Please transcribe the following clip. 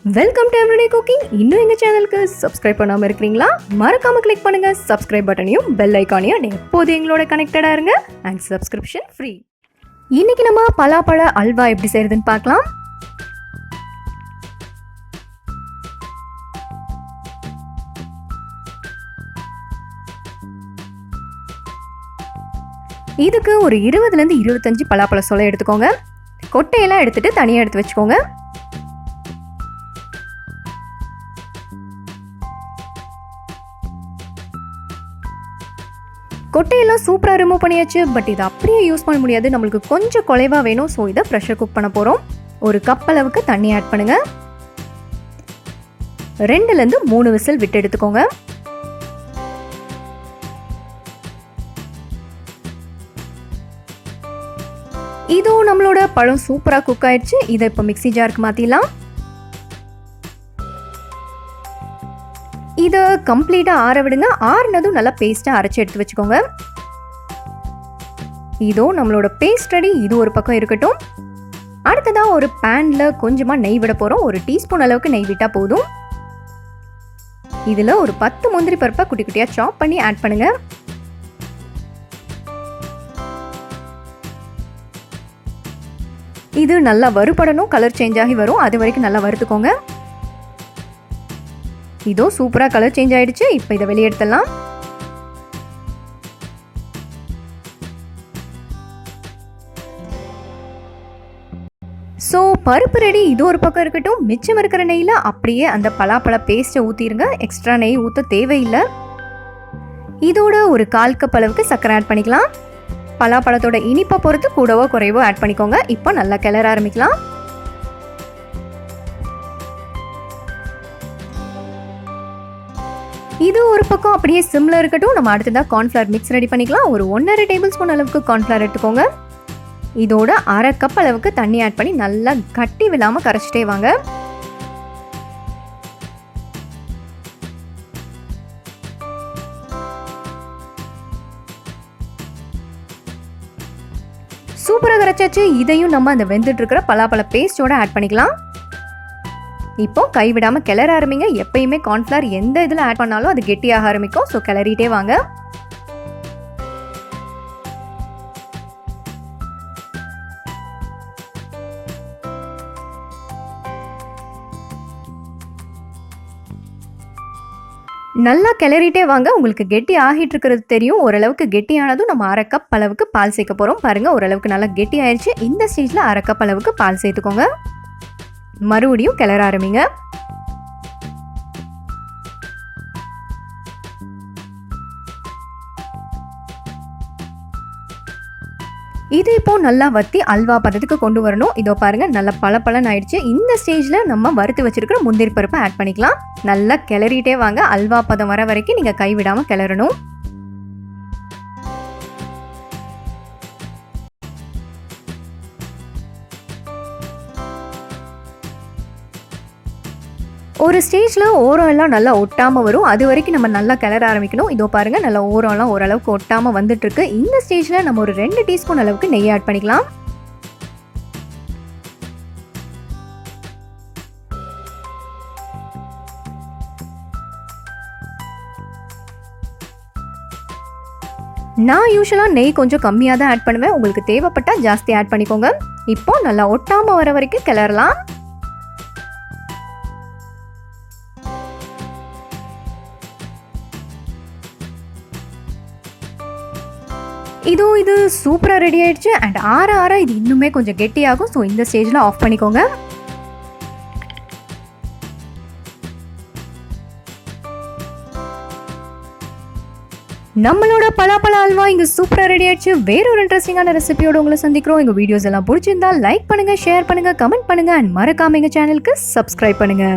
Welcome to everyday cooking. இன்னும் எங்கள் சேனலுக்கு சப்ஸ்கிரைப் பண்ணாமல் இருக்கிறீங்களா? மறக்காமல் கிளிக் பண்ணுங்கள் சப்ஸ்கிரைப் பட்டனையும் பெல் ஐக்கானையும். எப்போது எங்களோட கனெக்டடாக இருங்க அண்ட் சப்ஸ்கிரிப்ஷன் ஃப்ரீ. இன்றைக்கி நம்ம பலாப்பழ அல்வா எப்படி செய்கிறதுன்னு பார்க்கலாம். இதுக்கு ஒரு 20லேருந்து 25 பலாப்பழ சொலை எடுத்துக்கோங்க. கொட்டையெல்லாம் எடுத்துகிட்டு தனியாக எடுத்து வச்சுக்கோங்க. கொட்டையெல்லாம் சூப்பராக ரிமூவ் பண்ணியாச்சு. பட் இதை அப்படியே யூஸ் பண்ண முடியாது, நம்மளுக்கு கொஞ்சம் குறைவாக வேணும். ஸோ இதை ப்ரெஷர் குக் பண்ண போகிறோம். ஒரு கப் அளவுக்கு தண்ணி ஆட் பண்ணுங்கள். 2லேருந்து 3 விசில் விட்டு எடுத்துக்கோங்க. இதோ நம்மளோட பழம் சூப்பராக குக் ஆயிடுச்சு. இதை இப்போ மிக்ஸி ஜாருக்கு மாற்றிடலாம். இதை கம்ப்ளீட்டாக ஆற விடுங்க. ஆறுனதும் நல்லா பேஸ்ட்டாக அரைச்சி எடுத்து வச்சுக்கோங்க. இதோ நம்மளோட பேஸ்ட் ரெடி. இது ஒரு பக்கம் இருக்கட்டும். அடுத்ததாக ஒரு பேனில் கொஞ்சமாக நெய் விட போகிறோம். ஒரு டீஸ்பூன் அளவுக்கு நெய் விட்டால் போதும். இதில் ஒரு 10 முந்திரி பருப்பை குட்டி குட்டியாக சாப் பண்ணி ஆட் பண்ணுங்க. இது நல்லா வறுபடணும், கலர் சேஞ்ச் ஆகி வரும். அது வரைக்கும் நல்லா வறுத்துக்கோங்க. இதோ சூப்பராக கலர் சேஞ்ச் ஆயிடுச்சு. இப்போ இதை வெளியே எடுத்துடலாம். ஸோ பருப்பு ரெடி. இது ஒரு பக்கம் இருக்கட்டும். மிச்சம் இருக்கிற நெய்யில் அப்படியே அந்த பலாப்பழ பேஸ்ட்டை ஊற்றிடுங்க. எக்ஸ்ட்ரா நெய் ஊற்ற தேவையில்லை. இதோட ஒரு 1/4 கப் அளவுக்கு சர்க்கரை ஆட் பண்ணிக்கலாம். பலாப்பழத்தோட இனிப்பை பொறுத்து கூடவோ குறைவோ ஆட் பண்ணிக்கோங்க. இப்போ நல்லா கிளற ஆரம்பிக்கலாம். இது ஒரு பக்கம் அப்படியே சிம்ல இருக்கட்டும். நம்ம அடுத்ததாக கார்ன்ஃப்ளவர் மிக்ஸ் ரெடி பண்ணிக்கலாம். ஒரு 1.5 டேபிள் ஸ்பூன் அளவுக்கு கார்ன்ஃப்ளவர் எடுத்துக்கோங்க. இதோட 1/2 கப் அளவுக்கு தண்ணி ஆட் பண்ணி நல்லா கட்டி விடாமல் கரைச்சிட்டே வாங்க. சூப்பராக கரைச்சாச்சு. இதையும் நம்ம அந்த வெந்துட்டு இருக்கிற பலாப்பழ பேஸ்டோட ஆட் பண்ணிக்கலாம். இப்போ கைவிடாம கிளற ஆரம்பிங்க. எப்பயுமே கார்ன்ஃப்ளவர் எந்த இதில் ஆட் பண்ணாலும் அது கெட்டியாக ஆரம்பிக்கும். ஸோ கிளறிட்டே வாங்க. நல்லா கிளறிட்டே வாங்க. உங்களுக்கு கெட்டி ஆகிட்டு இருக்கிறது தெரியும். ஓரளவுக்கு கெட்டியானதும் நம்ம 1/2 கப் அளவுக்கு பால் சேர்க்க போகிறோம். பாருங்க, ஓரளவுக்கு நல்லா கெட்டி ஆயிடுச்சு. இந்த ஸ்டேஜில் 1/2 கப் அளவுக்கு பால் சேர்த்துக்கோங்க. மறுபடியும் கிளற ஆரம்பிங்க. இது இப்போ நல்லா வத்தி அல்வா பதத்துக்கு கொண்டு வரணும். இதோ பாருங்க, நல்லா பளபளன்னு ஆயிடுச்சு. இந்த ஸ்டேஜில் நம்ம வறுத்து வச்சிருக்கிற முந்திரி பருப்பை ஆட் பண்ணிக்கலாம். நல்லா கிளறிட்டே வாங்க. அல்வா பதம் வர வரைக்கும் நீங்கள் கைவிடாமல் கிளறணும். ஒரு ஸ்டேஜில் ஓரம் எல்லாம் நல்லா ஒட்டாமல் வரும். அது வரைக்கும் நம்ம நல்லா கிளற ஆரம்பிக்கணும். இதோ பாருங்கள், நல்லா ஓரம்லாம் ஓரளவுக்கு ஒட்டாமல் வந்துட்டுருக்கு. இந்த ஸ்டேஜில் நம்ம ஒரு 2 டீஸ்பூன் அளவுக்கு நெய் ஆட் பண்ணிக்கலாம். நான் யூஸ்வலாக நெய் கொஞ்சம் கம்மியாக தான் ஆட் பண்ணுவேன். உங்களுக்கு தேவைப்பட்டால் ஜாஸ்தி ஆட் பண்ணிக்கோங்க. இப்போ நல்லா ஒட்டாமல் வர வரைக்கும் கிளறலாம். இது சூப்பராக ரெடி ஆயிடுச்சு. அண்ட் ஆற ஆற இது இன்னுமே கொஞ்சம் கெட்டியாகும். ஸோ இந்த ஸ்டேஜில் ஆஃப் பண்ணிக்கோங்க. நம்மளோட பலாப்பழ அல்வா இங்கே சூப்பராக ரெடி ஆயிடுச்சு. வேற ஒரு இன்ட்ரெஸ்டிங்கான ரெசிபியோட உங்களை சந்திக்கிறோம். எங்கள் வீடியோஸ் எல்லாம் பிடிச்சிருந்தா லைக் பண்ணுங்க, ஷேர் பண்ணுங்க, கமெண்ட் பண்ணுங்க அண்ட் மறக்காம எங்கள் சேனலுக்கு சப்ஸ்கிரைப் பண்ணுங்க.